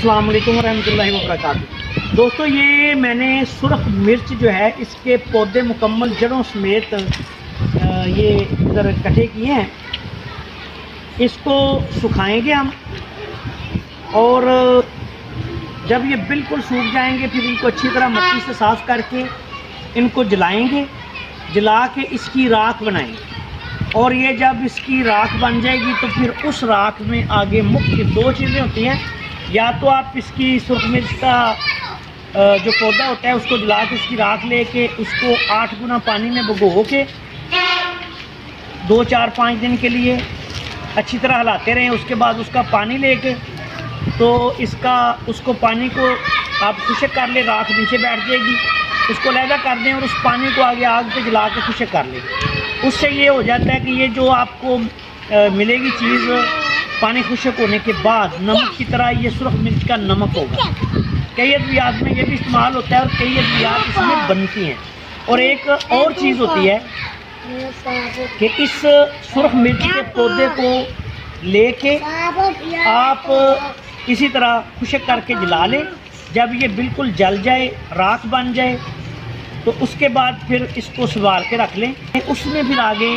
السلام علیکم ورحمۃ اللہ وبرکاتہ۔ دوستو یہ میں نے سرخ مرچ جو ہے اس کے پودے مکمل جڑوں سمیت یہ ادھر اکٹھے کیے ہیں۔ اس کو سکھائیں گے ہم، اور جب یہ بالکل سوکھ جائیں گے پھر ان کو اچھی طرح مٹی سے صاف کر کے ان کو جلائیں گے، جلا کے اس کی راکھ بنائیں گے۔ اور یہ جب اس کی راکھ بن جائے گی تو پھر اس راکھ میں آگے مختلف دو چیزیں ہوتی ہیں، یا تو آپ اس کی سرخ مرچ کا جو پودا ہوتا ہے اس کو جلا کے اس کی راکھ لے کے اس کو 8 گنا پانی میں بھگو کے 2 4 5 دن کے لیے اچھی طرح ہلاتے رہیں۔ اس کے بعد اس کا پانی لے کے تو اس کو پانی کو آپ خشک کر لیں، راکھ نیچے بیٹھ جائے گی، اس کو علیحدہ کر دیں اور اس پانی کو آگے آگ پہ جلا کے خشک کر لیں۔ اس سے یہ ہو جاتا ہے کہ یہ جو آپ کو ملے گی چیز پانی خشک ہونے کے بعد نمک کی طرح یہ سرخ مرچ کا نمک ہوگا۔ کئی ادویات میں یہ بھی استعمال ہوتا ہے اور کئی ادویات اس میں بنتی ہیں۔ اور ایک اور چیز ہوتی ہے کہ اس سرخ مرچ کے پودے کو لے کے آپ اسی طرح خشک کر کے جلا لیں۔ جب یہ بالکل جل جائے، راکھ بن جائے، تو اس کے بعد پھر اس کو سنبھال کے رکھ لیں۔ اس میں پھر آگے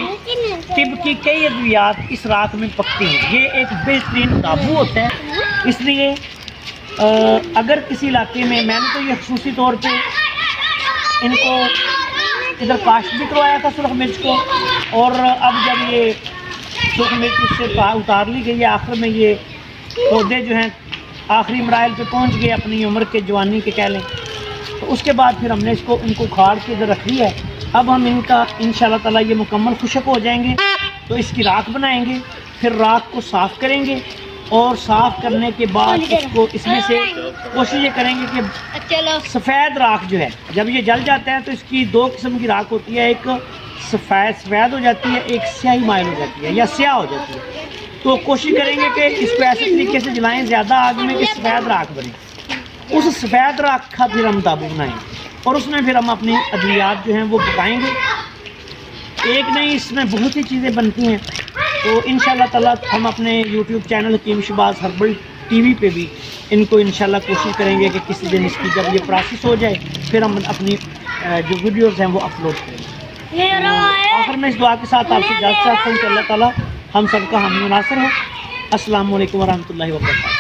طب کی کئی ادویات اس راکھ میں پکتی ہیں۔ یہ ایک بہترین قابو ہوتا ہے، اس لیے اگر کسی علاقے میں نے تو یہ خصوصی طور پہ ان کو ادھر کاشت بھی کروایا تھا سرخ مرچ کو، اور اب جب یہ سرخ مرچ اس سے اتار لی گئی ہے، آخر میں یہ پودے جو ہیں آخری مراحل پہ پہنچ گئے اپنی عمر کے، جوانی کے کہہ لیں، تو اس کے بعد پھر ہم نے ان کو کھاڑ کے ادھر رکھ لیا ہے۔ اب ہم ان کا انشاءاللہ تعالیٰ یہ مکمل خشک ہو جائیں گے تو اس کی راکھ بنائیں گے، پھر راکھ کو صاف کریں گے، اور صاف کرنے کے بعد اس میں سے کوشش یہ کریں گے کہ سفید راکھ جو ہے جب یہ جل جاتا ہے تو اس کی 2 قسم کی راکھ ہوتی ہے، ایک سفید ہو جاتی ہے، ایک سیاہی مائل ہو جاتی ہے یا سیاہ ہو جاتی ہے۔ تو کوشش کریں گے کہ اس کو ایسے طریقے سے جلائیں زیادہ آگ میں کہ سفید راکھ بنے۔ اس سفید راکھ کا پھر ہم تابو بنائیں گے اور اس میں پھر ہم اپنی ادویات جو ہیں وہ پکائیں گے۔ ایک نہیں، اس میں بہت ہی چیزیں بنتی ہیں۔ تو انشاءاللہ تعالیٰ ہم اپنے یوٹیوب چینل حکیم شہباز ہربل ٹی وی پہ بھی ان کو انشاءاللہ کوشش کریں گے کہ کسی دن اس کی جب یہ پروسیس ہو جائے پھر ہم اپنی جو ویڈیوز ہیں وہ اپلوڈ کریں گے۔ آخر میں اس دعا کے ساتھ آپ سے اجازت چاہتا ہوں کہ اللہ تعالیٰ ہم سب کا حامی و ناصر ہو۔ السلام علیکم ورحمۃ اللہ وبرکاتہ۔